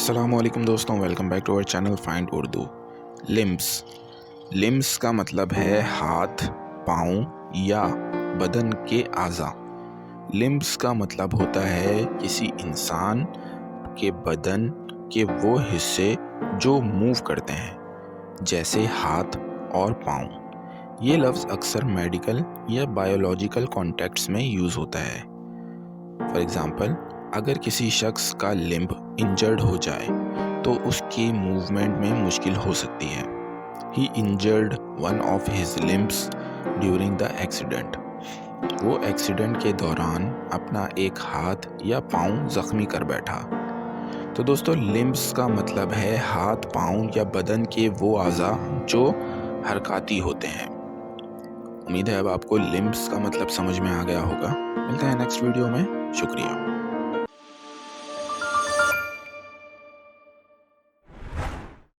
अस्सलाम वालेकुम दोस्तों, welcome back to our channel find Urdu. Limbs का मतलब है हाथ, पाँव या बदन के आज़ा। लिम्स का मतलब होता है किसी इंसान के बदन के वो हिस्से जो मूव करते हैं, जैसे हाथ और पाँव। ये लफ्ज़ अक्सर मेडिकल या बायोलॉजिकल कॉन्टेक्स्ट में यूज़ होता है। फॉर एग्ज़ाम्पल, अगर किसी शख्स का लिम्ब इंजर्ड हो जाए तो उसकी मूवमेंट में मुश्किल हो सकती है। He injured one of his limbs during the accident. वो एक्सीडेंट के दौरान अपना एक हाथ या पाँव ज़ख्मी कर बैठा। तो दोस्तों, लिम्ब्स का मतलब है हाथ, पाँव या बदन के वो आज़ा जो हरकती होते हैं। उम्मीद है अब आपको लिम्ब्स का मतलब समझ में आ गया होगा। मिलते हैं नेक्स्ट वीडियो में। शुक्रिया।